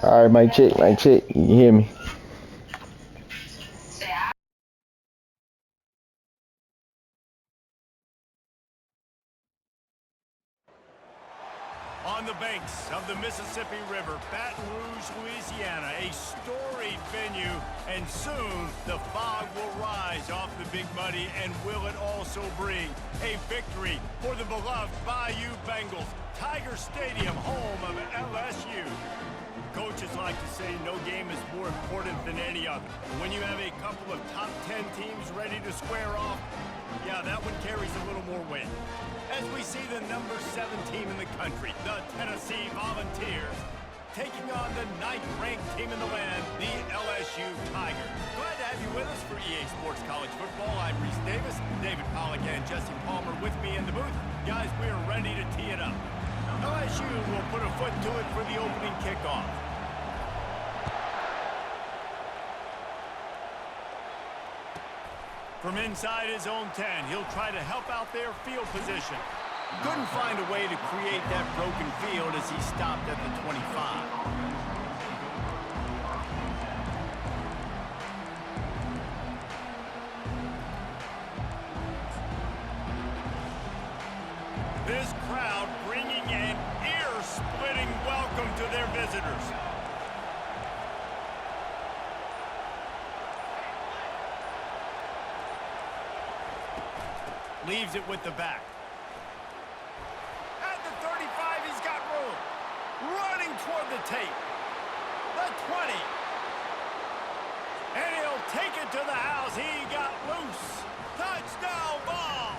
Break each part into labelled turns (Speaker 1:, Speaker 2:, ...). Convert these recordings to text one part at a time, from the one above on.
Speaker 1: All right, mic check, mic check. You can hear me?
Speaker 2: On the banks of the Mississippi River, Baton Rouge, Louisiana, a storied venue, and soon the fog will rise off the Big Muddy, and will it also bring a victory for the beloved Bayou Bengals, Tiger Stadium, home of LSU. Coaches like to say no game is more important than any other. When you have a couple of top 10 teams ready to square off, yeah, that one carries a little more weight. As we see the number 7 team in the country, the Tennessee Volunteers, taking on the 9th-ranked team in the land, the LSU Tigers. Glad to have you with us for EA Sports College Football. I'm Reese Davis, David Pollack and Jesse Palmer with me in the booth. Guys, we are ready to tee it up. LSU will put a foot to it for the opening kickoff. From inside his own 10, he'll try to help out their field position. Couldn't find a way to create that broken field as he stopped at the 25. This crowd bringing an ear-splitting welcome to their visitors. Leaves it with the back. At the 35, he's got room. Running toward the tape. The 20. And he'll take it to the house. He got loose. Touchdown ball.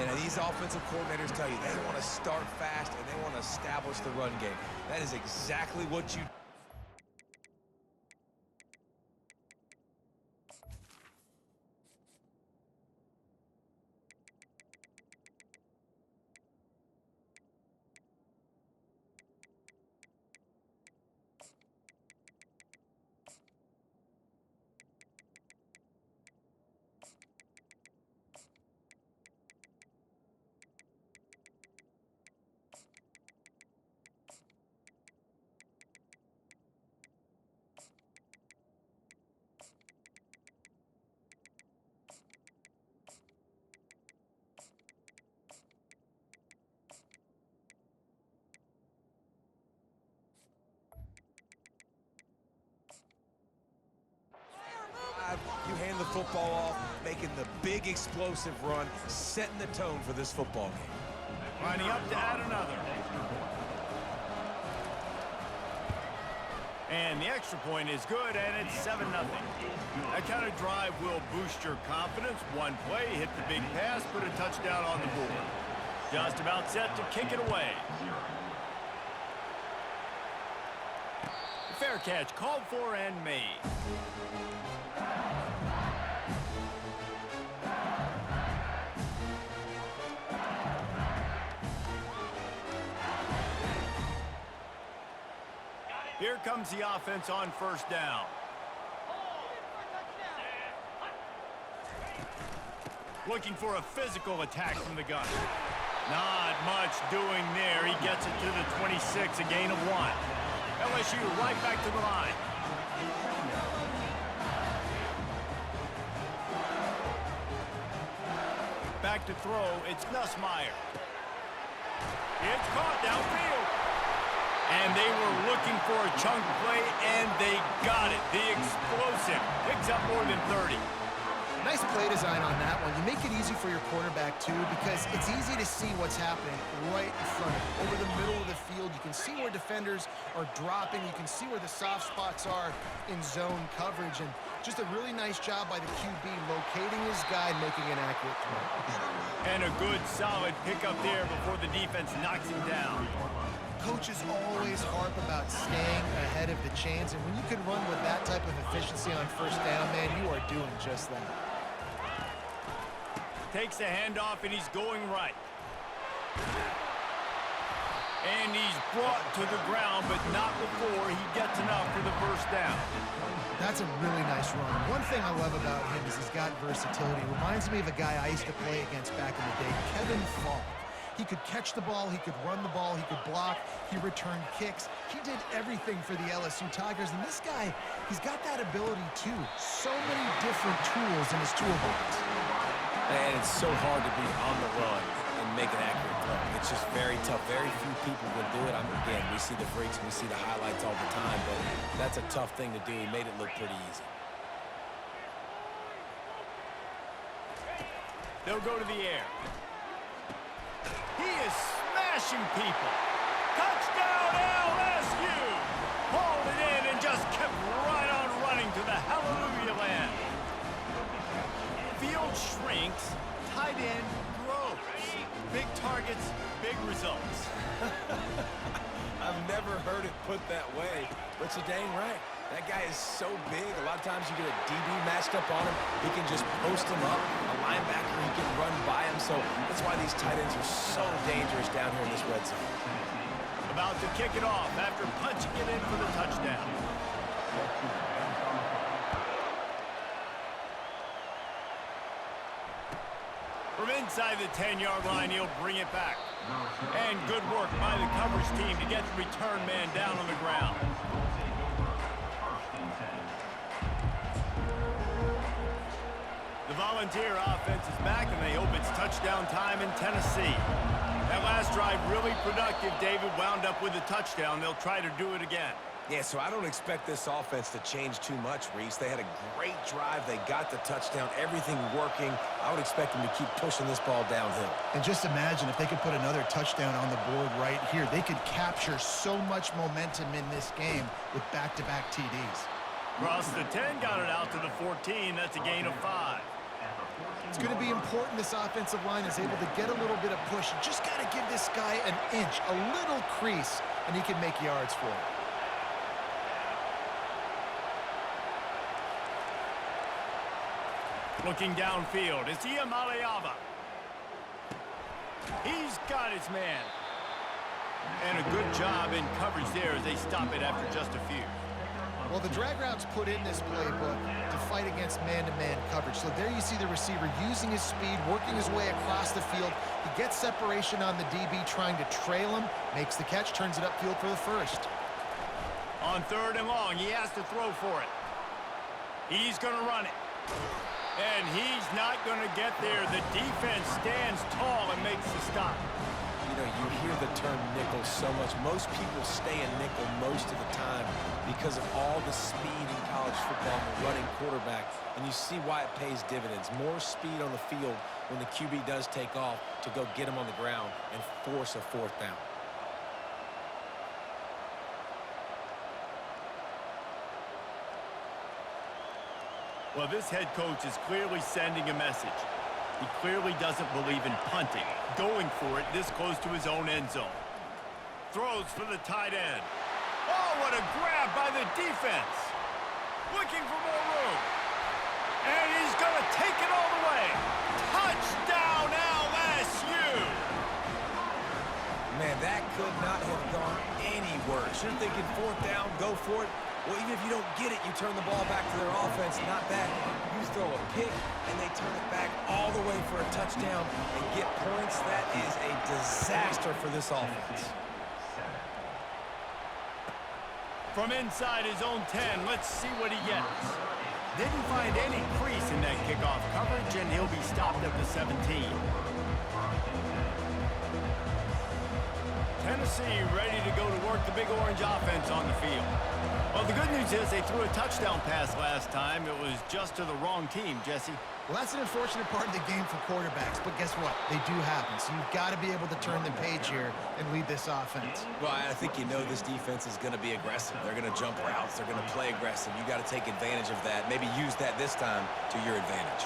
Speaker 3: And these offensive coordinators tell you they want to start fast and they want to establish the run game. That is exactly what you do. You hand the football off, making the big explosive run, setting the tone for this football game.
Speaker 2: Lining up to add another. And the extra point is good, and it's 7-0. That kind of drive will boost your confidence. One play, hit the big pass, put a touchdown on the board. Just about set to kick it away. Fair catch called for and made. Here comes the offense on first down. Looking for a physical attack from the gun. Not much doing there. He gets it to the 26, a gain of 1. LSU right back to the line. Back to throw, it's Nussmeier. It's caught downfield. And they were looking for a chunk play, and they got it. The explosive picks up more than 30.
Speaker 4: Nice play design on that one. You make it easy for your quarterback, too, because it's easy to see what's happening right in front of you. Over the middle of the field, you can see where defenders are dropping. You can see where the soft spots are in zone coverage. And just a really nice job by the QB locating his guy and making an accurate throw.
Speaker 2: And a good, solid pickup there before the defense knocks him down.
Speaker 4: Coaches always harp about staying ahead of the chains, and when you can run with that type of efficiency on first down, man, you are doing just that.
Speaker 2: Takes the handoff, and he's going right. And he's brought to the ground, but not before he gets enough for the first down.
Speaker 4: That's a really nice run. One thing I love about him is he's got versatility. Reminds me of a guy I used to play against back in the day, Kevin Falk. He could catch the ball, he could run the ball, he could block, he returned kicks. He did everything for the LSU Tigers, and this guy, he's got that ability too. So many different tools in his toolbox.
Speaker 3: And it's so hard to be on the run and make an accurate throw. It's just very tough. Very few people can do it. Again, we see the freaks, we see the highlights all the time, but that's a tough thing to do. He made it look pretty easy.
Speaker 2: They'll go to the air. He is smashing people. Touchdown LSU! Hauled it in and just kept right on running to the hallelujah land. Field shrinks, tight end grows. Big targets, big results.
Speaker 3: I've never heard it put that way, but you're dang right. That guy is so big. A lot of times you get a DB matched up on him. He can just post him up. A linebacker, he can run by him. So that's why these tight ends are so dangerous down here in this red zone.
Speaker 2: About to kick it off after punching it in for the touchdown. From inside the 10-yard line, he'll bring it back. And good work by the coverage team to get the return man down on the ground. The Volunteer offense is back, and they hope it's touchdown time in Tennessee. That last drive really productive. David wound up with a touchdown. They'll try to do it again.
Speaker 3: Yeah, so I don't expect this offense to change too much, Reese. They had a great drive. They got the touchdown, everything working. I would expect them to keep pushing this ball downhill.
Speaker 4: And just imagine if they could put another touchdown on the board right here. They could capture so much momentum in this game with back-to-back TDs.
Speaker 2: Across the 10, got it out to the 14. That's a gain of 5.
Speaker 4: It's going to be important this offensive line is able to get a little bit of push. You just got to give this guy an inch, a little crease, and he can make yards for it.
Speaker 2: Looking downfield, it's Iamaleava. He's got his man. And a good job in coverage there as they stop it after just a few.
Speaker 4: Well, the drag routes put in this playbook to fight against man-to-man coverage. So there you see the receiver using his speed, working his way across the field. He gets separation on the DB trying to trail him, makes the catch, turns it upfield for the first.
Speaker 2: On 3rd and long, he has to throw for it. He's going to run it. And he's not going to get there. The defense stands tall and makes the stop.
Speaker 3: You know, you hear the term nickel so much. Most people stay in nickel most of the time because of all the speed in college football and the running quarterback. And you see why it pays dividends. More speed on the field when the QB does take off to go get him on the ground and force a 4th down.
Speaker 2: Well, this head coach is clearly sending a message. He clearly doesn't believe in punting, going for it this close to his own end zone. Throws for the tight end. Oh, what a grab by the defense. Looking for more room. And he's going to take it all the way. Touchdown, LSU!
Speaker 3: Man, that could not have gone any worse. You're thinking 4th down, go for it. Well, even if you don't get it, you turn the ball back to their offense. Not that. You throw a pick, and they turn it back all the way for a touchdown and get points. That is a disaster for this offense.
Speaker 2: From inside his own 10, let's see what he gets. Didn't find any crease in that kickoff coverage, and he'll be stopped at the 17. Tennessee ready to go to work the Big Orange offense on the field. Well, the good news is they threw a touchdown pass last time. It was just to the wrong team, Jesse.
Speaker 4: Well, that's an unfortunate part of the game for quarterbacks, but guess what? They do happen, so you've got to be able to turn the page here and lead this offense.
Speaker 3: Well, I think you know this defense is going to be aggressive. They're going to jump routes. They're going to play aggressive. You got to take advantage of that. Maybe use that this time to your advantage.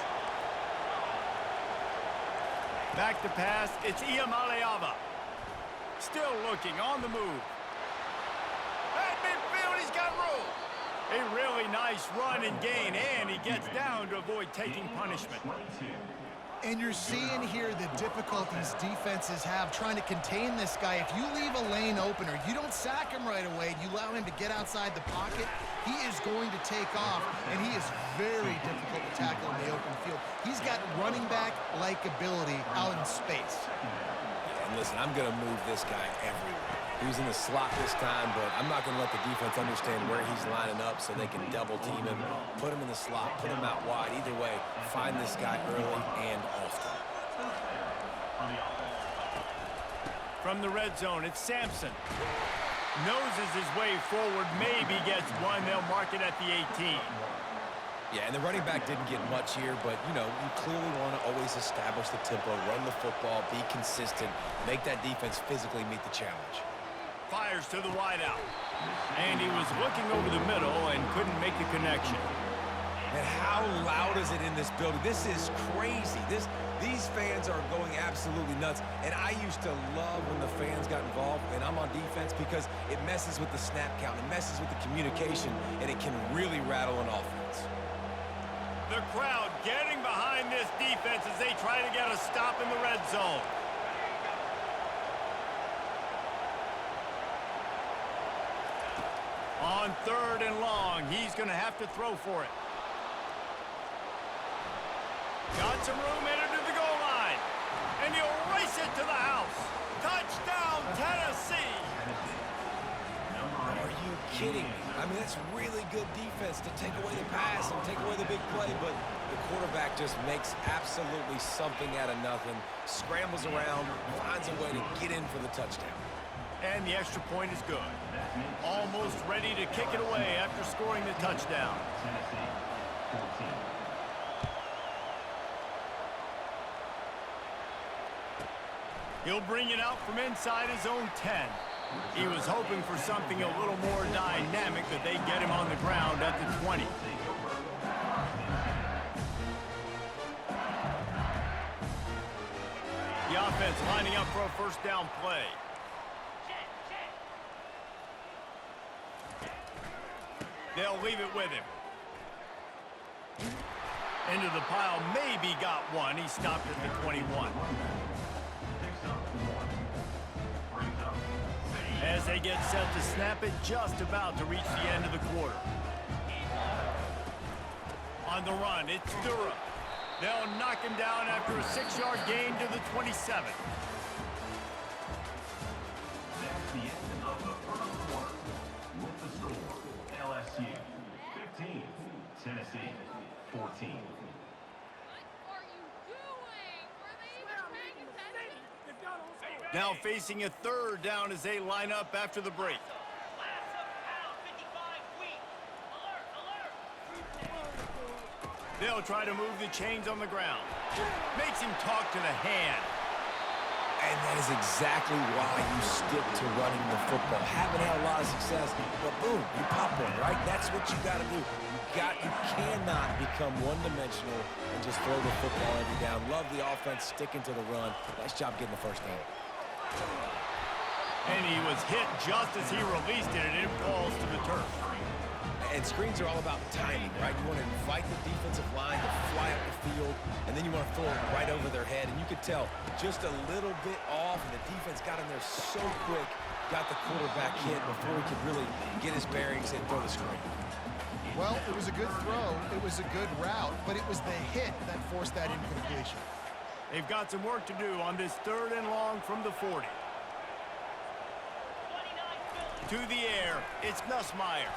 Speaker 2: Back to pass, it's Iamaleava. Still looking, on the move. At midfield, he's got room. A really nice run and gain, and he gets down to avoid taking punishment.
Speaker 4: And you're seeing here the difficulties defenses have trying to contain this guy. If you leave a lane open or you don't sack him right away, you allow him to get outside the pocket, he is going to take off, and he is very difficult to tackle in the open field. He's got running back-like ability out in space.
Speaker 3: And listen, I'm going to move this guy everywhere. He was in the slot this time, but I'm not going to let the defense understand where he's lining up so they can double team him, put him in the slot, put him out wide. Either way, find this guy early and often.
Speaker 2: From the red zone, it's Sampson. Noses his way forward, maybe gets one. They'll mark it at the 18.
Speaker 3: Yeah, and the running back didn't get much here, but, you know, you clearly want to always establish the tempo, run the football, be consistent, make that defense physically meet the challenge.
Speaker 2: Fires to the wideout. And he was looking over the middle and couldn't make the connection.
Speaker 3: And how loud is it in this building? This is crazy. These fans are going absolutely nuts. And I used to love when the fans got involved, and I'm on defense, because it messes with the snap count, it messes with the communication, and it can really rattle an offense.
Speaker 2: The crowd getting behind this defense as they try to get a stop in the red zone. On 3rd and long, he's going to have to throw for it. Got some room headed to the goal line. And he'll race it to the house. Touchdown, Tennessee.
Speaker 3: Are you kidding me? I mean, that's really good defense to take away the pass and take away the big play, but the quarterback just makes absolutely something out of nothing, scrambles around, finds a way to get in for the touchdown.
Speaker 2: And the extra point is good. Almost ready to kick it away after scoring the touchdown. He'll bring it out from inside his own 10. He was hoping for something a little more dynamic, that they get him on the ground at the 20. The offense lining up for a first down play. They'll leave it with him. Into the pile, maybe got one. He stopped at the 21. As they get set to snap it, just about to reach the end of the quarter. On the run, it's Durham. They'll knock him down after a 6-yard gain to the 27.
Speaker 5: That's the end of the first quarter. With the score, LSU 15, Tennessee 14.
Speaker 2: Now facing a 3rd down as they line up after the break. They'll try to move the chains on the ground. Makes him talk to the hand.
Speaker 3: And that is exactly why you stick to running the football. Haven't had a lot of success, but boom, you pop one, right? That's what you got to do. You cannot become one-dimensional and just throw the football every down. Love the offense sticking to the run. Nice job getting the first down.
Speaker 2: And he was hit just as he released it, and it falls to the turf.
Speaker 3: And screens are all about timing, right? You want to invite the defensive line to fly up the field, and then you want to throw it right over their head. And you could tell just a little bit off, and the defense got in there so quick, got the quarterback hit before he could really get his bearings and throw the screen.
Speaker 4: Well, it was a good throw, it was a good route, but it was the hit that forced that incompletion.
Speaker 2: They've got some work to do on this 3rd and long from the 40. To the air, it's Nussmeier.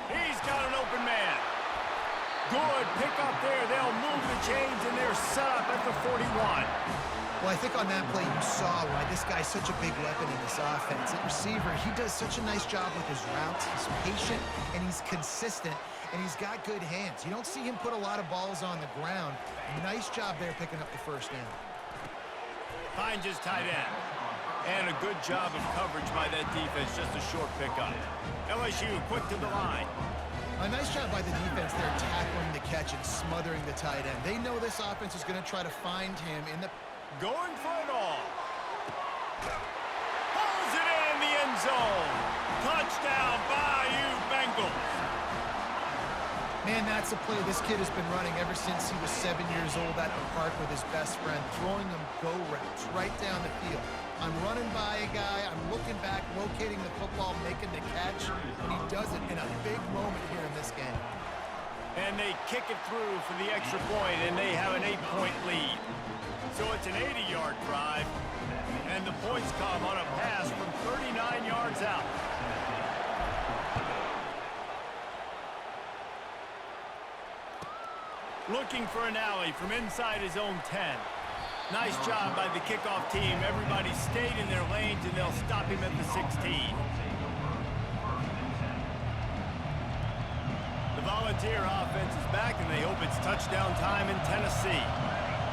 Speaker 2: He's got an open man. Good pick up there. They'll move the chains, and they're set up at the 41.
Speaker 4: Well, I think on that play you saw why this guy's such a big weapon in this offense. At receiver, he does such a nice job with his routes. He's patient, and he's consistent, and he's got good hands. You don't see him put a lot of balls on the ground. Nice job there picking up the first down.
Speaker 2: Finds his tight end. And a good job of coverage by that defense, just a short pickup. LSU quick to the line.
Speaker 4: A nice job by the defense there tackling the catch and smothering the tight end. They know this offense is going to try to find him in the...
Speaker 2: Going for it all. Pulls it in the end zone. Touchdown, Bayou Bengals.
Speaker 4: Man, that's a play this kid has been running ever since he was 7 years old at the park with his best friend, throwing him go routes right down the field. I'm running by a guy, I'm looking back, locating the football, making the catch, and he does it in a big moment here in this game.
Speaker 2: And they kick it through for the extra point, and they have an 8-point lead. So it's an 80-yard drive, and the points come on a pass from 39 yards out. Looking for an alley from inside his own 10. Nice job by the kickoff team. Everybody stayed in their lanes, and they'll stop him at the 16. The Volunteer offense is back, and they hope it's touchdown time in Tennessee.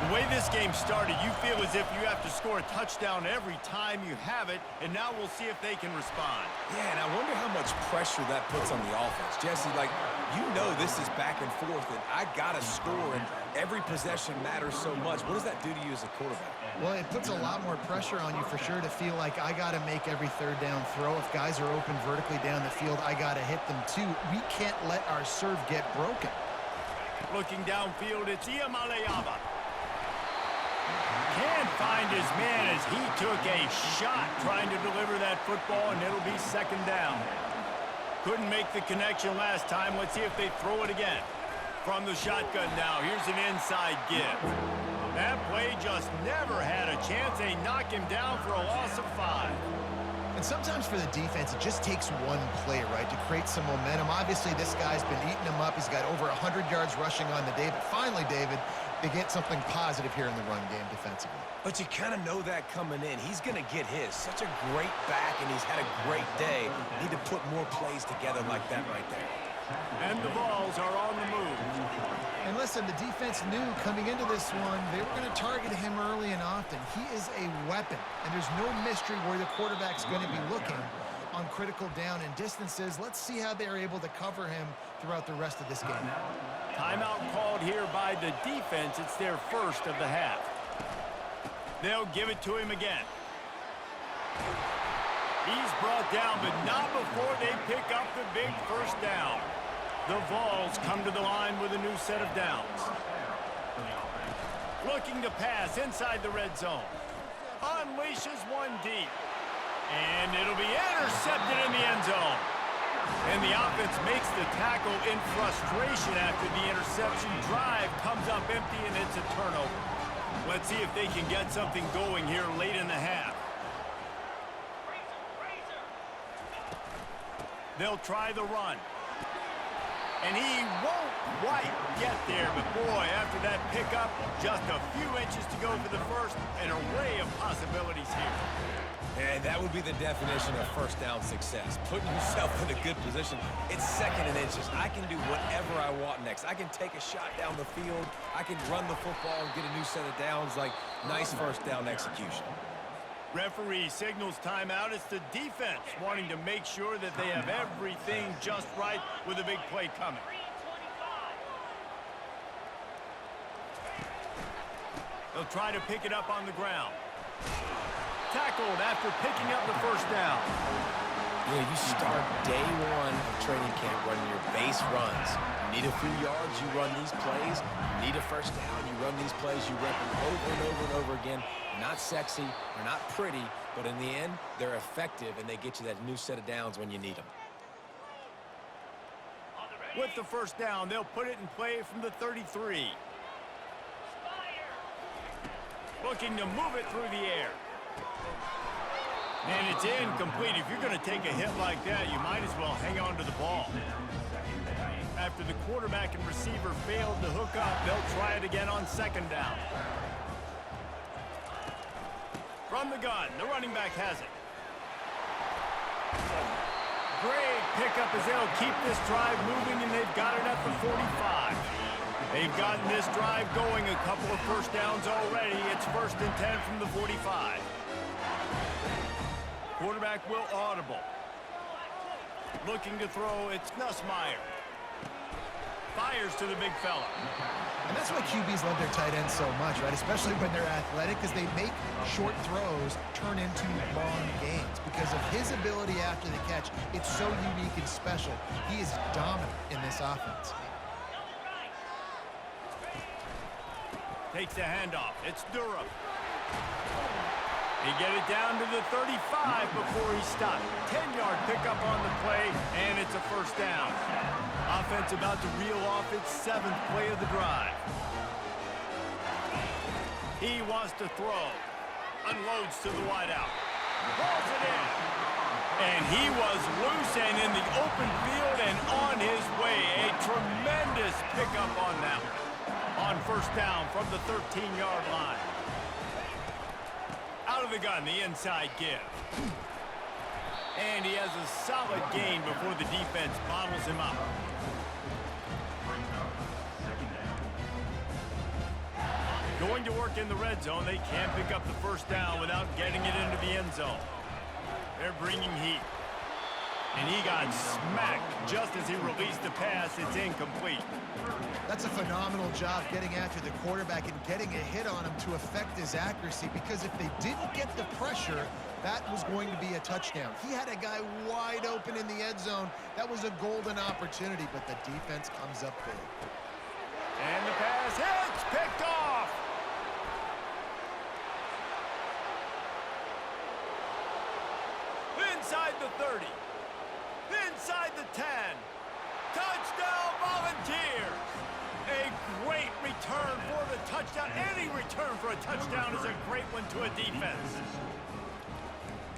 Speaker 2: The way this game started, you feel as if you have to score a touchdown every time you have it, and now we'll see if they can respond.
Speaker 3: Yeah, and I wonder how much pressure that puts on the offense. Jesse, like, you know this is back and forth, and I got to score, and every possession matters so much. What does that do to you as a quarterback?
Speaker 4: Well, it puts a lot more pressure on you for sure to feel like I got to make every third down throw. If guys are open vertically down the field, I got to hit them too. We can't let our serve get broken.
Speaker 2: Looking downfield, it's Iamaleava. Can't find his man as he took a shot trying to deliver that football, and it'll be second down. Couldn't make the connection last time. Let's see if they throw it again. From the shotgun now, here's an inside give. That play just never had a chance. They knock him down for a loss of 5.
Speaker 4: And sometimes for the defense, it just takes one play, right, to create some momentum. Obviously, this guy's been eating him up. He's got over 100 yards rushing on the day. But finally, David, they get something positive here in the run game defensively.
Speaker 3: But you kind of know that coming in. He's going to get his. Such a great back, and he's had a great day. Need to put more plays together like that right there.
Speaker 2: And the Vols are on the move.
Speaker 4: And listen, the defense knew coming into this one, they were going to target him early and often. He is a weapon, and there's no mystery where the quarterback's going to be looking on critical down and distances. Let's see how they're able to cover him throughout the rest of this game.
Speaker 2: Timeout called here by the defense. It's their first of the half. They'll give it to him again. He's brought down, but not before they pick up the big first down. The Vols come to the line with a new set of downs. Looking to pass inside the red zone. Unleashes one deep. And it'll be intercepted in the end zone. And the offense makes the tackle in frustration after the interception. Drive comes up empty, and it's a turnover. Let's see if they can get something going here late in the half. They'll try the run. And he won't quite get there, but boy, after that pickup, just a few inches to go for the first, an array of possibilities here.
Speaker 3: And that would be the definition of first down success. Putting yourself in a good position. It's second and inches. I can do whatever I want next. I can take a shot down the field. I can run the football and get a new set of downs. Like, nice first down execution.
Speaker 2: Referee signals timeout. It's the defense wanting to make sure that they have everything just right with a big play coming. They'll try to pick it up on the ground. Tackled after picking up the first down.
Speaker 3: Yeah, you start day one of training camp running your base runs. You need a few yards, you run these plays. You need a first down, you run these plays. You rep them over and over and over again. They're not sexy, they're not pretty, but in the end, they're effective, and they get you that new set of downs when you need them.
Speaker 2: With the first down, they'll put it in play from the 33. Looking to move it through the air. And it's incomplete. If you're going to take a hit like that, you might as well hang on to the ball. After the quarterback and receiver failed to hook up, they'll try it again on second down. From the gun, the running back has it. Great pickup as they'll keep this drive moving, and they've got it at the 45. They've gotten this drive going, a couple of first downs already. It's 1st and 10 from the 45. Quarterback will audible. Looking to throw, it's Nussmeier. Fires to the big fella.
Speaker 4: And that's why QBs love their tight ends so much, right? Especially when they're athletic, because they make short throws turn into long gains. Because of his ability after the catch, it's so unique and special. He is dominant in this offense. Takes the handoff. It's Durham.
Speaker 2: He get it down to the 35 before he stopped. 10-yard pickup on the play, and it's a first down. Offense about to reel off its 7th play of the drive. He wants to throw. Unloads to the wideout. Rolls it in. And he was loose and in the open field and on his way. A tremendous pickup on that one. On first down from the 13-yard line. Out of the gun, the inside give. And he has a solid gain before the defense bottles him up. Going to work in the red zone. They can't pick up the first down without getting it into the end zone. They're bringing heat. And he got smacked just as he released the pass. It's incomplete.
Speaker 4: That's a phenomenal job getting after the quarterback and getting a hit on him to affect his accuracy, because if they didn't get the pressure, that was going to be a touchdown. He had a guy wide open in the end zone. That was a golden opportunity, but the defense comes up big.
Speaker 2: And the pass hits, picked off. Inside the 30. Inside the 10. Touchdown, Volunteers. A great return for the touchdown. Any return for a touchdown is a great one to a defense.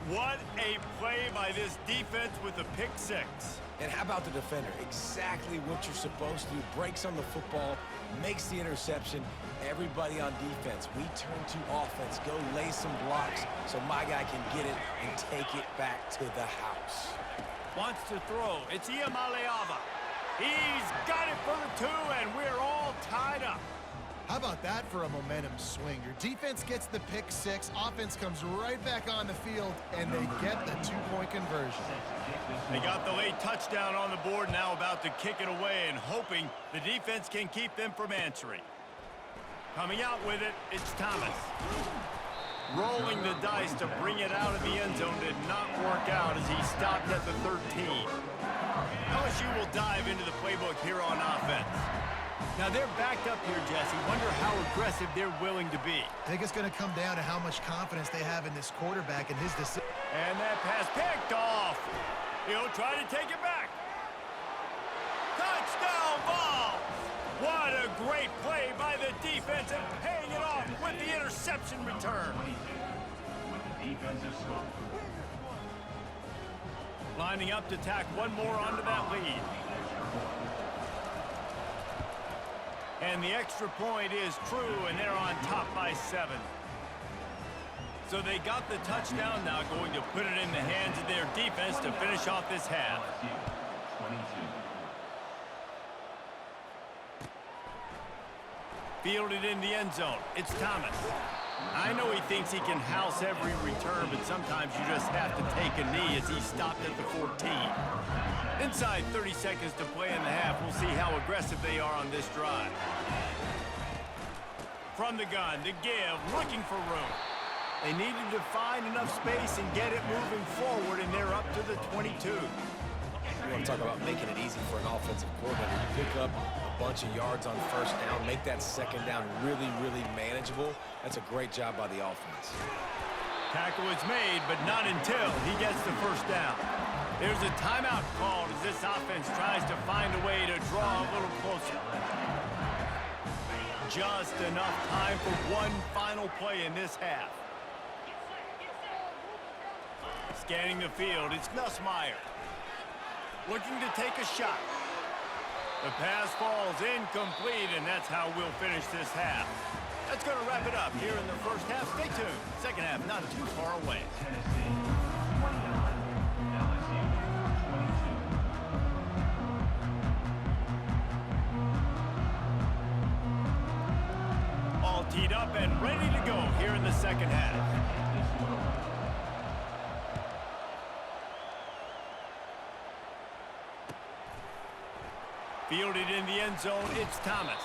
Speaker 2: What a play by this defense with a pick six.
Speaker 3: And how about the defender? Exactly what you're supposed to do. Breaks on the football, makes the interception. Everybody on defense, we turn to offense. Go lay some blocks so my guy can get it and take it back to the house.
Speaker 2: Wants to throw. It's Iamaleava. He's got it for the 2, and we're all tied up.
Speaker 4: How about that for a momentum swing? Your defense gets the pick six, offense comes right back on the field, and they get the 2-point conversion.
Speaker 2: They got the late touchdown on the board, now about to kick it away and hoping the defense can keep them from answering. Coming out with it, it's Thomas. Rolling the dice to bring it out of the end zone did not work out as he stopped at the 13. LSU will dive into the playbook here on offense. Now they're backed up here, Jesse. Wonder how aggressive they're willing to be.
Speaker 4: I think it's going to come down to how much confidence they have in this quarterback and his decision.
Speaker 2: And that pass picked off. He'll try to take it back. Touchdown ball! What a great play by the defense and paying it off with the interception return.
Speaker 5: With the defensive score.
Speaker 2: Lining up to tack one more onto that lead. And the extra point is true, and they're on top by 7. So they got the touchdown, now going to put it in the hands of their defense to finish off this half.
Speaker 5: 22.
Speaker 2: Fielded in the end zone. It's Thomas. I know he thinks he can house every return, but sometimes you just have to take a knee as he stopped at the 14. Inside 30 seconds to play in the half. We'll see how aggressive they are on this drive. From the gun, the give, looking for room. They needed to find enough space and get it moving forward, and they're up to the 22.
Speaker 3: You want to talk about making it easy for an offensive coordinator. You pick up a bunch of yards on first down, make that second down really, really manageable. That's a great job by the offense.
Speaker 2: Tackle is made, but not until he gets the first down. There's a timeout called as this offense tries to find a way to draw a little closer. Just enough time for one final play in this half. Scanning the field, it's Nussmeier. Looking to take a shot. The pass falls incomplete, and that's how we'll finish this half. That's going to wrap it up here in the first half. Stay tuned. Second half not too far away.
Speaker 5: Tennessee 29. LSU 22.
Speaker 2: All teed up and ready to go here in the second half. Fielded in the end zone, it's Thomas.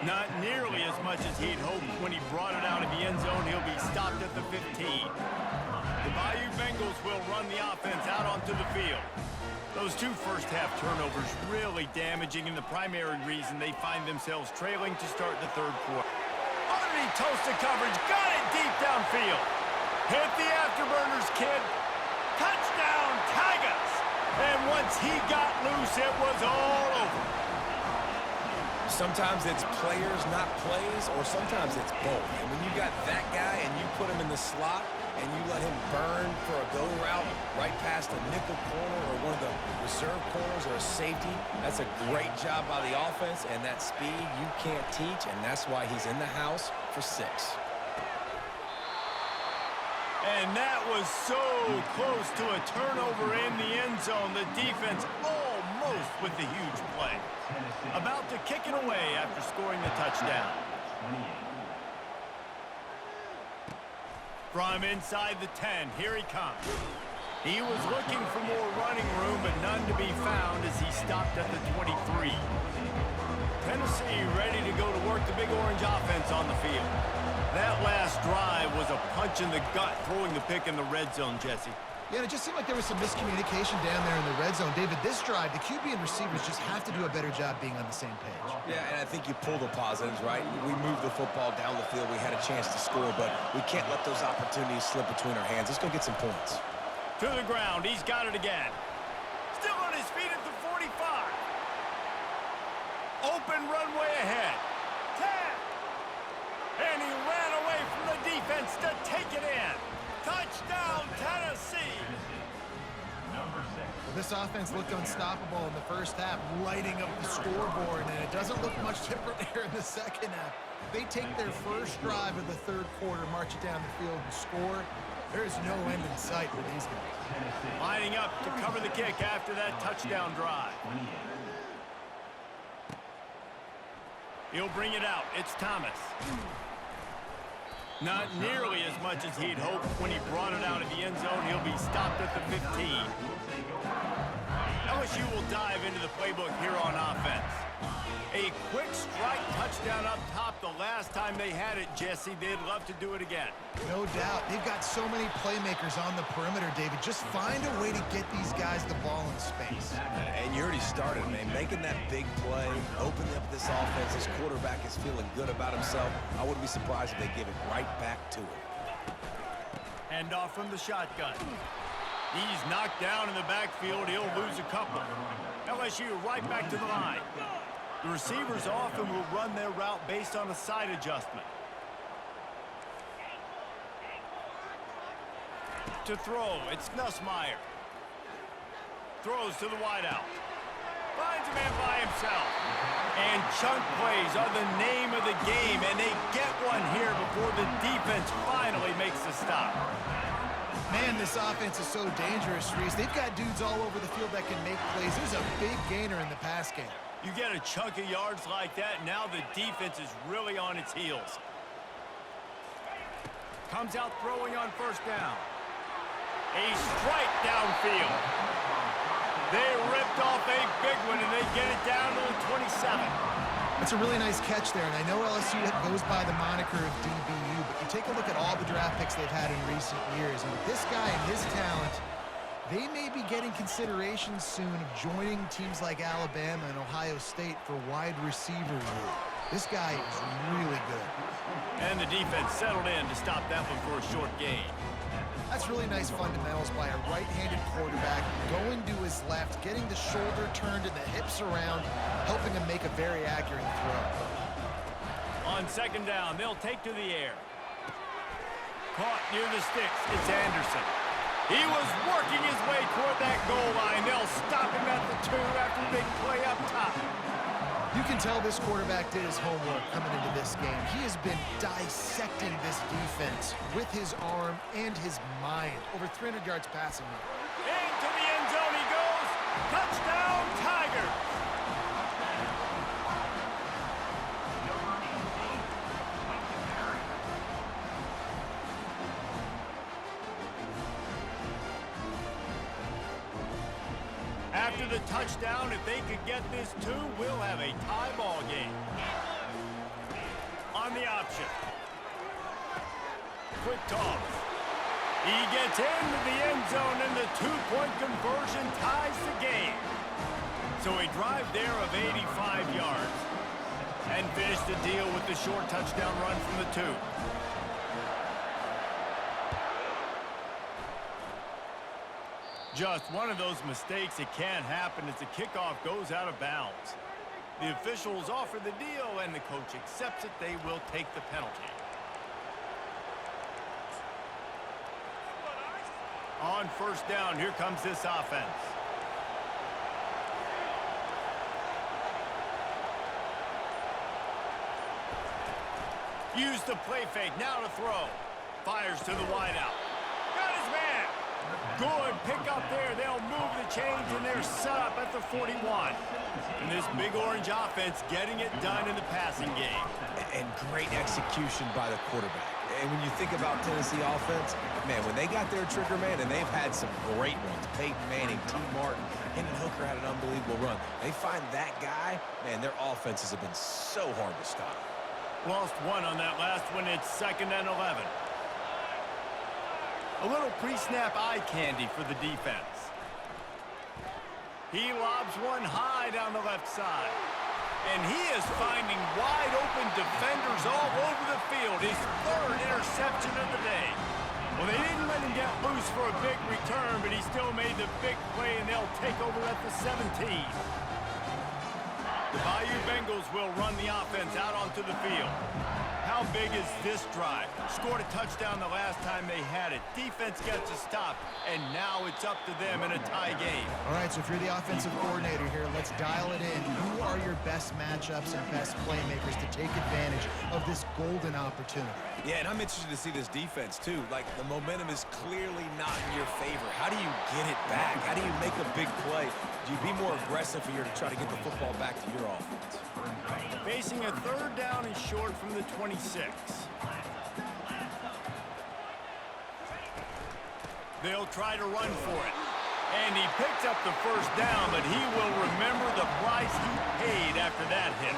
Speaker 2: Not nearly as much as he'd hoped when he brought it out of the end zone. He'll be stopped at the 15. The Bayou Bengals will run the offense out onto the field. Those 2 first-half turnovers really damaging, and the primary reason they find themselves trailing to start the third quarter. Underneath toasted coverage, got it deep downfield. Hit the afterburners, kid. Touchdown, Tigers. And once he got loose, it was all over.
Speaker 3: Sometimes it's players, not plays, or sometimes it's both. And when you got that guy and you put him in the slot and you let him burn for a go route right past a nickel corner or one of the reserve corners or a safety, that's a great job by the offense, and that speed you can't teach, and that's why he's in the house for 6.
Speaker 2: And that was so close to a turnover in the end zone. The defense almost with the huge play. About to kick it away after scoring the touchdown. From inside the 10, here he comes. He was looking for more running room, but none to be found as he stopped at the 23. Tennessee ready to go to work the Big Orange offense on the field. That last drive was a punch in the gut, throwing the pick in the red zone, Jesse.
Speaker 4: Yeah, and it just seemed like there was some miscommunication down there in the red zone. David, this drive, the QB and receivers just have to do a better job being on the same page.
Speaker 3: Yeah, and I think you pull the positives, right? We moved the football down the field. We had a chance to score, but we can't let those opportunities slip between our hands. Let's go get some points.
Speaker 2: To the ground. He's got it again. Still on his feet at the 45. Open runway ahead. 10. And he ran away from the defense to take it in. Touchdown, Tennessee.
Speaker 4: Well, this offense looked unstoppable in the first half, lighting up the scoreboard, and it doesn't look much different here in the second half. They take their first drive of the third quarter, march it down the field, and score. There is no end in sight for these guys.
Speaker 2: Lining up to cover the kick after that touchdown drive. He'll bring it out. It's Thomas. Not nearly as much as he'd hoped when he brought it out of the end zone. He'll be stopped at the 15. LSU will dive into the playbook here on offense. A quick strike touchdown up top the last time they had it, Jesse. They'd love to do it again.
Speaker 4: No doubt. They've got so many playmakers on the perimeter, David. Just find a way to get these guys the ball in space.
Speaker 3: And you already started, man. Making that big play, opening up this offense. This quarterback is feeling good about himself. I wouldn't be surprised if they give it right back to him.
Speaker 2: Hand off from the shotgun. He's knocked down in the backfield. He'll lose a couple. LSU right back to the line. The receivers often will run their route based on a side adjustment. To throw, it's Nussmeier. Throws to the wideout. Finds a man by himself. And chunk plays are the name of the game, and they get one here before the defense finally makes the stop.
Speaker 4: Man, this offense is so dangerous, Reese. They've got dudes all over the field that can make plays. There's a big gainer in the pass game.
Speaker 2: You get a chunk of yards like that, now the defense is really on its heels. Comes out throwing on first down. A strike downfield. They ripped off a big one, and they get it down to the 27.
Speaker 4: That's a really nice catch there, and I know LSU goes by the moniker of DBU, but you take a look at all the draft picks they've had in recent years, and with this guy and his talent, they may be getting consideration soon of joining teams like Alabama and Ohio State for wide receiver room. This guy is really good.
Speaker 2: And the defense settled in to stop that one for a short gain.
Speaker 4: That's really nice fundamentals by a right-handed quarterback, going to his left, getting the shoulder turned and the hips around, helping him make a very accurate throw.
Speaker 2: On second down, they'll take to the air. Caught near the sticks, it's Anderson. He was working his way toward that goal line. They'll stop him at the 2 after the big play up top.
Speaker 4: You can tell this quarterback did his homework coming into this game. He has been dissecting this defense with his arm and his mind. Over 300 yards passing.
Speaker 2: Into the end zone he goes. Touchdown, Tigers. After the touchdown, if they could get this 2, we'll have a tie ball game. On the option. Quick toss. He gets into the end zone, and the 2-point conversion ties the game. So a drive there of 85 yards. And finish the deal with the short touchdown run from the 2. Just one of those mistakes that can happen as the kickoff goes out of bounds. The officials offer the deal, and the coach accepts it. They will take the penalty. On first down, here comes this offense. Use the play fake, now to throw. Fires to the wideout. Got his man. Good pick up there. They'll move the chains, and they're set up at the 41. And this big orange offense getting it done in the passing game.
Speaker 3: And great execution by the quarterback. And when you think about Tennessee offense, man, when they got their trigger man, and they've had some great ones, Peyton Manning, T. Martin, Hendon Hooker had an unbelievable run. They find that guy, man, their offenses have been so hard to stop.
Speaker 2: Lost one on that last one. It's 2nd and 11. A little pre-snap eye candy for the defense. He lobs one high down the left side. And he is finding wide-open defenders all over the field. His 3rd interception of the day. Well, they didn't let him get loose for a big return, but he still made the big play, and they'll take over at the 17. The Bayou Bengals will run the offense out onto the field. How big is this drive? Scored a touchdown the last time they had it. Defense gets a stop, and now it's up to them in a tie game.
Speaker 4: All right, so if you're the offensive coordinator here, let's dial it in. Who are your best matchups and best playmakers to take advantage of this golden opportunity?
Speaker 3: Yeah, and I'm interested to see this defense, too. Like, the momentum is clearly not in your favor. How do you get it back? How do you make a big play? Do you be more aggressive here to try to get the football back to your offense?
Speaker 2: Facing a 3rd down and short from the 26. They'll try to run for it. And he picks up the first down, but he will remember the price he paid after that hit.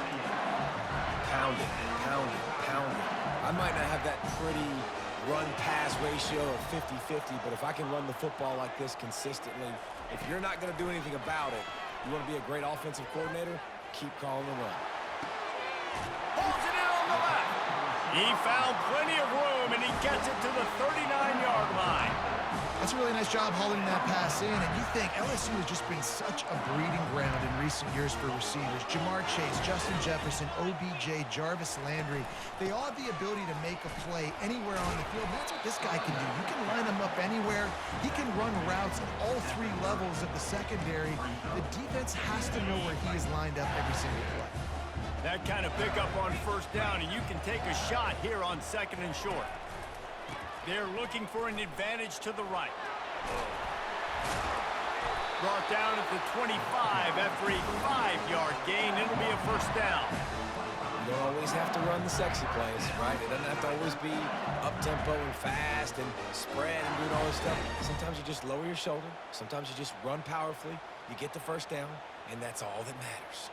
Speaker 3: Pound it, pound it, pound it. I might not have that pretty run-pass ratio of 50-50, but if I can run the football like this consistently, if you're not going to do anything about it, you want to be a great offensive coordinator, keep calling the run.
Speaker 2: Pulls it in on the left. He found plenty of room, and he gets it to the 39-yard line.
Speaker 4: That's a really nice job hauling that pass in, and you think LSU has just been such a breeding ground in recent years for receivers. Jamar Chase, Justin Jefferson, OBJ, Jarvis Landry, they all have the ability to make a play anywhere on the field. That's what this guy can do. You can line him up anywhere. He can run routes at all 3 levels of the secondary. The defense has to know where he is lined up every single play.
Speaker 2: That kind of pickup on first down, and you can take a shot here on 2nd and short. They're looking for an advantage to the right. Brought down at the 25 after a 5-yard gain. It'll be a first down.
Speaker 3: You don't always have to run the sexy plays, right? It doesn't have to always be up-tempo and fast and spread and doing all this stuff. Sometimes you just lower your shoulder. Sometimes you just run powerfully. You get the first down, and that's all that matters.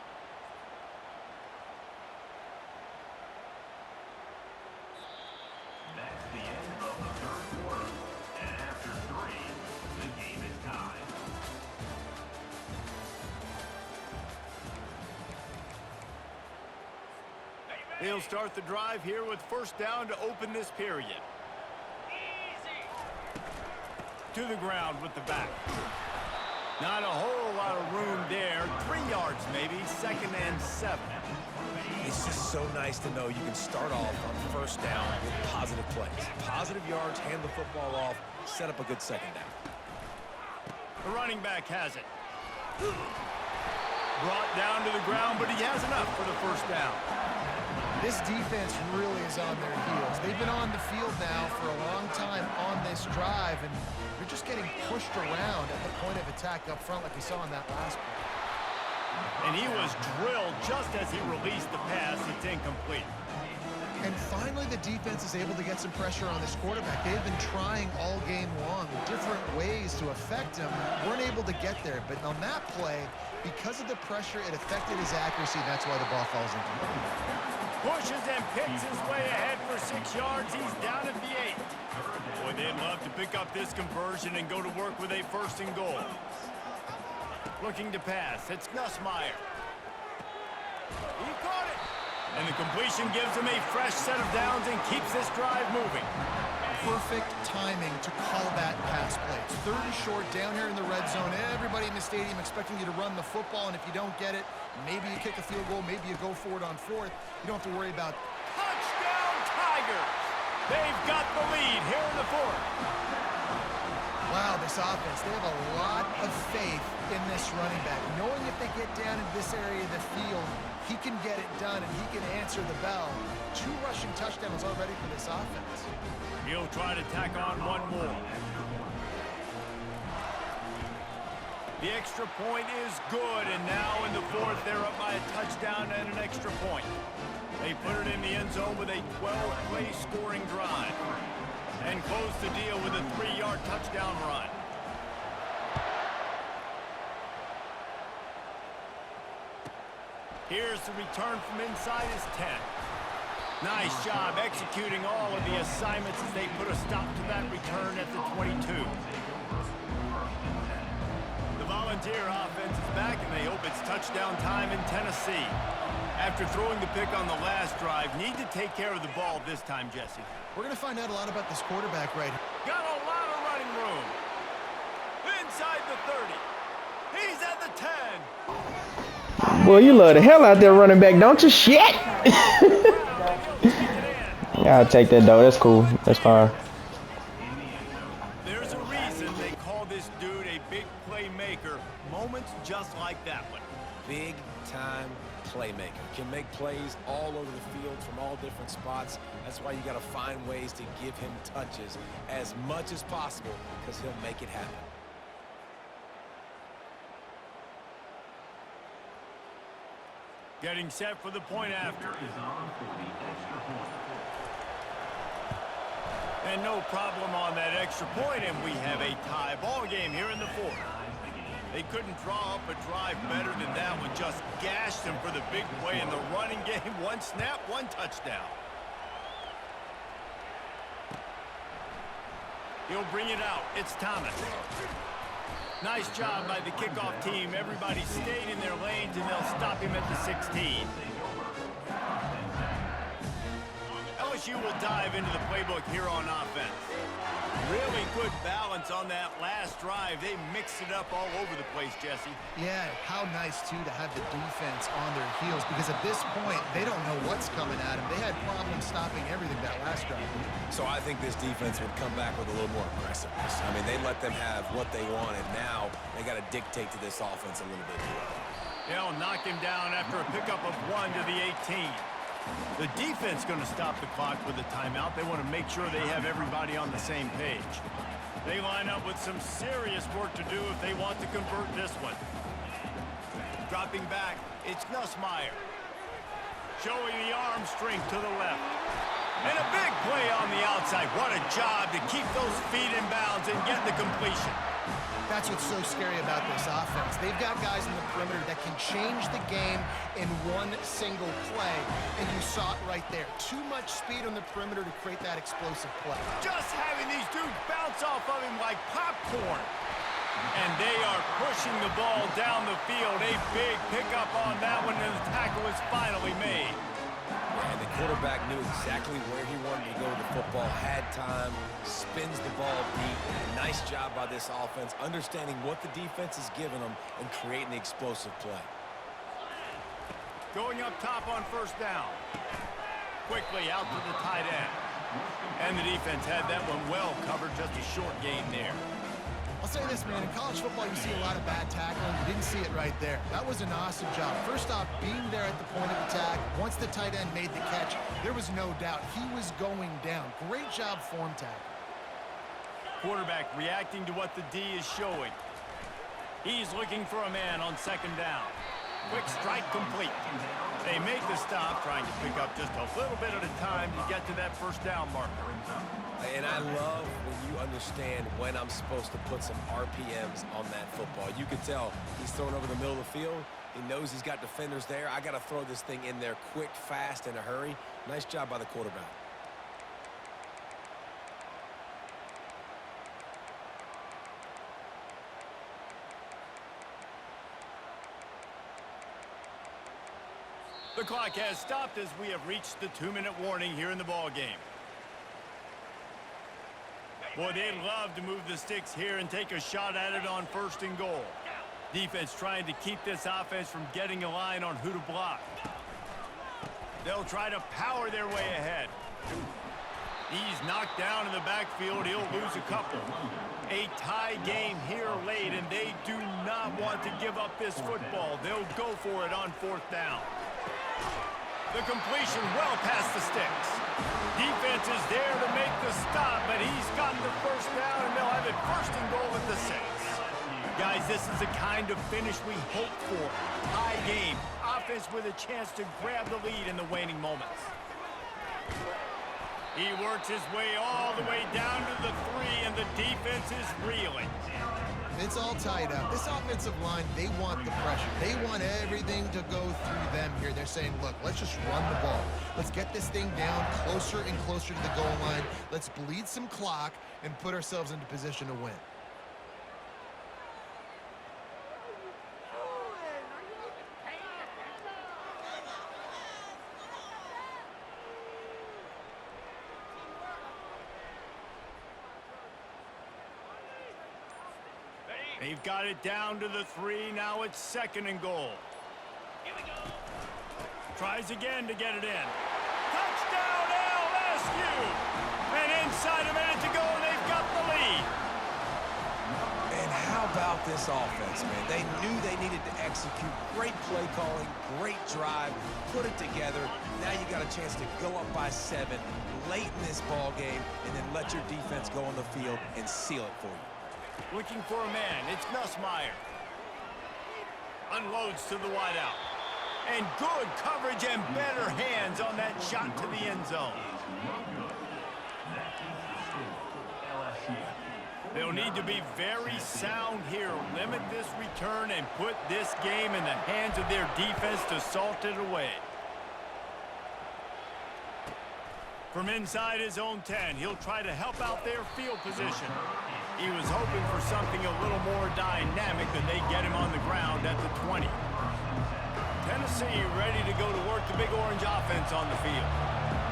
Speaker 5: That's the end of the 3rd quarter. And after 3, the game is tied.
Speaker 2: They'll start the drive here with first down to open this period. To the ground with the back. Not a whole lot of room there. 3 yards maybe, 2nd and 7.
Speaker 3: It's just so nice to know you can start off on first down with positive plays. Positive yards, hand the football off, set up a good second down.
Speaker 2: The running back has it. Brought down to the ground, but he has enough for the first down.
Speaker 4: This defense really is on their heels. They've been on the field now for a long time on this drive, and they're just getting pushed around at the point of attack up front like we saw in that last play.
Speaker 2: And he was drilled just as he released the pass. It's incomplete.
Speaker 4: And finally, the defense is able to get some pressure on this quarterback. They've been trying all game long different ways to affect him. Weren't able to get there. But on that play, because of the pressure, it affected his accuracy. And that's why the ball falls incomplete.
Speaker 2: Pushes and picks his way ahead for 6 yards. He's down at the 8. Boy, they'd love to pick up this conversion and go to work with a 1st and goal. Looking to pass. It's Nussmeier. He caught it. And the completion gives him a fresh set of downs and keeps this drive moving.
Speaker 4: Perfect timing to call that pass play. It's 30 short down here in the red zone. Everybody in the stadium expecting you to run the football, and if you don't get it, maybe you kick a field goal, maybe you go for it on fourth. You don't have to worry about
Speaker 2: Touchdown Tigers! They've got the lead here in the fourth.
Speaker 4: wow, this offense, they have a lot of faith in this running back. Knowing if they get down in this area of the field, he can get it done and he can answer the bell. 2 rushing touchdowns already for this offense.
Speaker 2: He'll try to tack on one more. The extra point is good, and now in the fourth, they're up by a touchdown and an extra point. They put it in the end zone with a 12-play scoring drive and close the deal with a 3-yard touchdown run. Here's the return from inside his 10. Nice job executing all of the assignments as they put a stop to that return at the 22. The Volunteer offense is back, and they hope it's touchdown time in Tennessee. After throwing the pick on the last drive, need to take care of the ball this time, Jesse.
Speaker 4: We're going to find out a lot about this quarterback right here.
Speaker 2: Got a lot of running room. Inside the 30. He's at the 10.
Speaker 1: Boy, you love the hell out there running back, don't you? Shit! I'll take that, though. That's cool. That's fine.
Speaker 2: There's a reason they call this dude a big playmaker. Moments just like that one.
Speaker 3: Big-time playmaker. Can make plays all over the field from all different spots. That's why you got to find ways to give him touches as much as possible, because he'll make it happen.
Speaker 2: Getting set for the point after.
Speaker 5: Is on for the extra point.
Speaker 2: And no problem on that extra point, and we have a tie ball game here in the fourth. They couldn't draw up a drive better than that one. Just gashed them for the big play in the running game. 1 snap, 1 touchdown. He'll bring it out. It's Thomas. Nice job by the kickoff team. Everybody stayed in their lanes, and they'll stop him at the 16. LSU will dive into the playbook here on offense. Really good balance on that last drive. They mixed it up all over the place, Jesse.
Speaker 4: Yeah, how nice, too, to have the defense on their heels, because at this point, they don't know what's coming at them. They had problems stopping everything that last drive.
Speaker 3: So I think this defense would come back with a little more aggressiveness. I mean, they let them have what they wanted. Now they got to dictate to this offense a little bit more.
Speaker 2: They'll knock him down after a pickup of 1 to the 18. The defense going to stop the clock with a timeout. They want to make sure they have everybody on the same page. They line up with some serious work to do if they want to convert this one. Dropping back, it's Nussmeier. Showing the arm strength to the left. And a big play on the outside. What a job to keep those feet in bounds and get the completion.
Speaker 4: That's what's so scary about this offense. They've got guys in the perimeter that can change the game in one single play, and you saw it right there. Too much speed on the perimeter to create that explosive play.
Speaker 2: Just having these dudes bounce off of him like popcorn. And they are pushing the ball down the field. A big pickup on that one, and the tackle is finally made.
Speaker 3: And the quarterback knew exactly where he wanted to go with the football, had time, spins the ball deep. Nice job by this offense, understanding what the defense is giving them and creating the explosive play.
Speaker 2: Going up top on first down. Quickly out to the tight end. And the defense had that one well covered, just a short gain there.
Speaker 4: I'll say this, man, in college football, you see a lot of bad tackling. You didn't see it right there. That was an awesome job. First off, being there at the point of attack. Once the tight end made the catch, there was no doubt he was going down. Great job form tackle.
Speaker 2: Quarterback reacting to what the D is showing. He's looking for a man on second down. Quick strike complete. They make the stop, trying to pick up just a little bit at a time to get to that first down marker.
Speaker 3: And I love when you understand when I'm supposed to put some RPMs on that football. You can tell he's throwing over the middle of the field. He knows he's got defenders there. I got to throw this thing in there quick, fast, in a hurry. Nice job by the quarterback.
Speaker 2: The The clock has stopped as we have reached the 2-minute warning here in the ball game. Boy, they'd love to move the sticks here and take a shot at it on 1st and goal. Defense trying to keep this offense from getting a line on who to block. They'll try to power their way ahead. He's knocked down in the backfield. He'll lose a couple. A tie game here late, and they do not want to give up this football. They'll go for it on 4th down. The completion well past the sticks. Defense is there to make the stop, but he's got the 1st down, and they'll have it 1st and goal at the 6. Guys, this is the kind of finish we hoped for. Tie game. Offense with a chance to grab the lead in the waning moments. He works his way all the way down to the 3, and the defense is reeling.
Speaker 4: It's all tied up. This offensive line, they want the pressure. They want everything to go through them here. They're saying, look, let's just run the ball. Let's get this thing down closer and closer to the goal line. Let's bleed some clock and put ourselves into position to win.
Speaker 2: They've got it down to the 3. Now it's 2nd and goal. Here we go. Tries again to get it in. Touchdown LSU! And inside a minute to go, and they've got the lead.
Speaker 3: And how about this offense, man? They knew they needed to execute. Great play calling, great drive, put it together. Now you got a chance to go up by 7 late in this ball game, and then let your defense go on the field and seal it for you.
Speaker 2: Looking for a man. It's Nussmeier. Unloads to the wideout. And good coverage and better hands on that shot to the end zone. They'll need to be very sound here. Limit this return and put this game in the hands of their defense to salt it away. From inside his own 10, he'll try to help out their field position. He was hoping for something a little more dynamic than they get him on the ground at the 20. Tennessee ready to go to work the Big Orange offense on the field.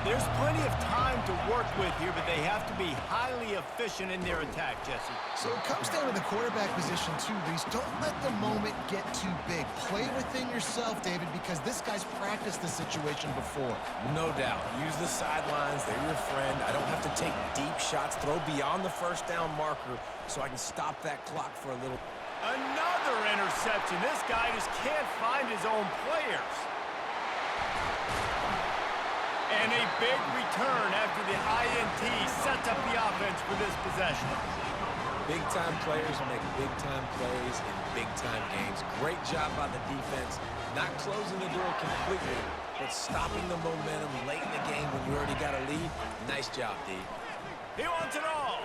Speaker 2: There's plenty of time to work with here, but they have to be highly efficient in their attack, Jesse.
Speaker 4: So it comes down to the quarterback position too, Reese. Don't let the moment get too big. Play within yourself, David, because this guy's practiced the situation before.
Speaker 3: No doubt. Use the sidelines. They're your friend. I don't have to take deep shots. Throw beyond the 1st down marker so I can stop that clock for a little.
Speaker 2: Another interception. This guy just can't find his own players. And a big return after the INT sets up the offense for this possession.
Speaker 3: Big-time players make big-time plays in big-time games. Great job by the defense. Not closing the door completely, but stopping the momentum late in the game when you already got a lead. Nice job, D.
Speaker 2: He wants it all.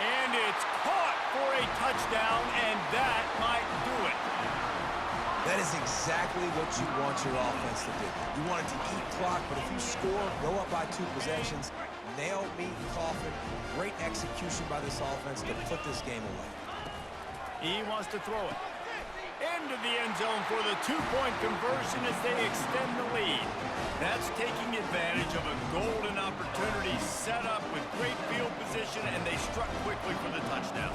Speaker 2: And it's caught for a touchdown, and that might do it.
Speaker 3: That is exactly what you want your offense to do. You want it to eat clock, but if you score, go up by 2 possessions, nail, meet, coffin. Great execution by this offense to put this game away.
Speaker 2: He wants to throw it into the end zone for the 2-point conversion as they extend the lead. That's taking advantage of a golden opportunity set up with great field position, and they struck quickly for the touchdown.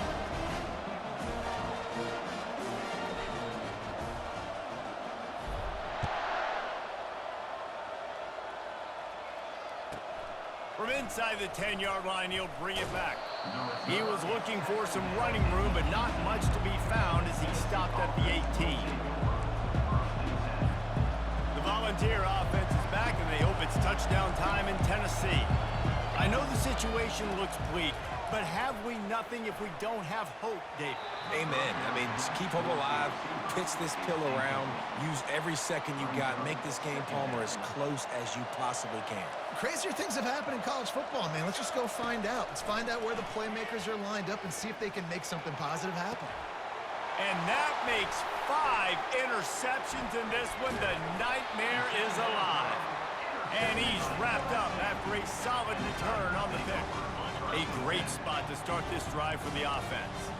Speaker 2: From inside the 10-yard line, he'll bring it back. He was looking for some running room, but not much to be found as he stopped at the 18. The Volunteer offense is back, and they hope it's touchdown time in Tennessee. I know the situation looks bleak, but have we nothing if we don't have hope, David?
Speaker 3: Amen. I mean, just keep hope alive, pitch this pill around, use every second you got, make this game, Palmer, as close as you possibly can.
Speaker 4: Crazier things have happened in college football, man. Let's just go find out. Let's find out where the playmakers are lined up and see if they can make something positive happen.
Speaker 2: And that makes 5 interceptions in this one. The nightmare is alive. And he's wrapped up after a solid return on the pick. A great spot to start this drive for the offense.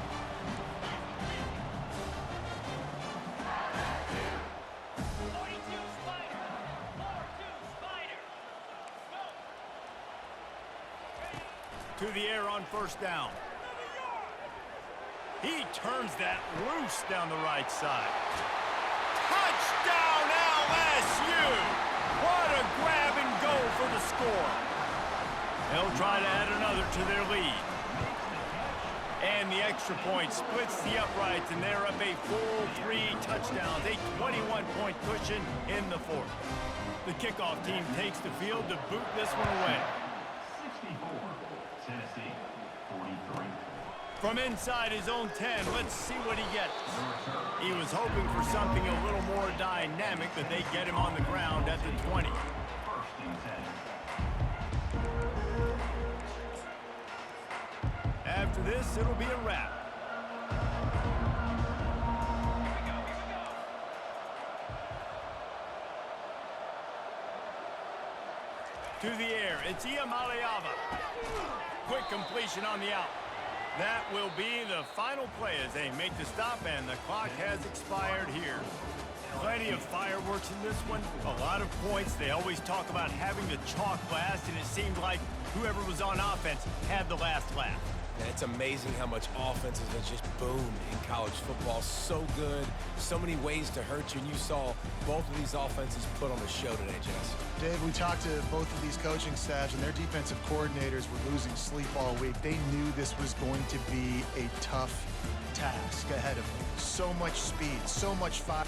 Speaker 2: To the air on first down. He turns that loose down the right side. Touchdown LSU! What a grab and go for the score. They'll try to add another to their lead. And the extra point splits the uprights, and they're up a full 3 touchdowns, a 21-point cushion in the fourth. The kickoff team takes the field to boot this one away.
Speaker 5: 64, Tennessee, 43.
Speaker 2: From inside his own 10, let's see what he gets. He was hoping for something a little more dynamic, but they get him on the ground at the 20.
Speaker 5: First and 10.
Speaker 2: After this, it'll be a wrap. To the air, it's Iamaleava. Quick completion on the out. That will be the final play as they make the stop, and the clock has expired here. Plenty of fireworks in this one, a lot of points. They always talk about having the chalk last, and it seemed like whoever was on offense had the last laugh.
Speaker 3: And it's amazing how much offenses have just boomed in college football. So good, so many ways to hurt you, and you saw both of these offenses put on the show today, Jess.
Speaker 4: Dave, we talked to both of these coaching staffs, and their defensive coordinators were losing sleep all week. They knew this was going to be a tough task ahead of them. So much speed, so much fire.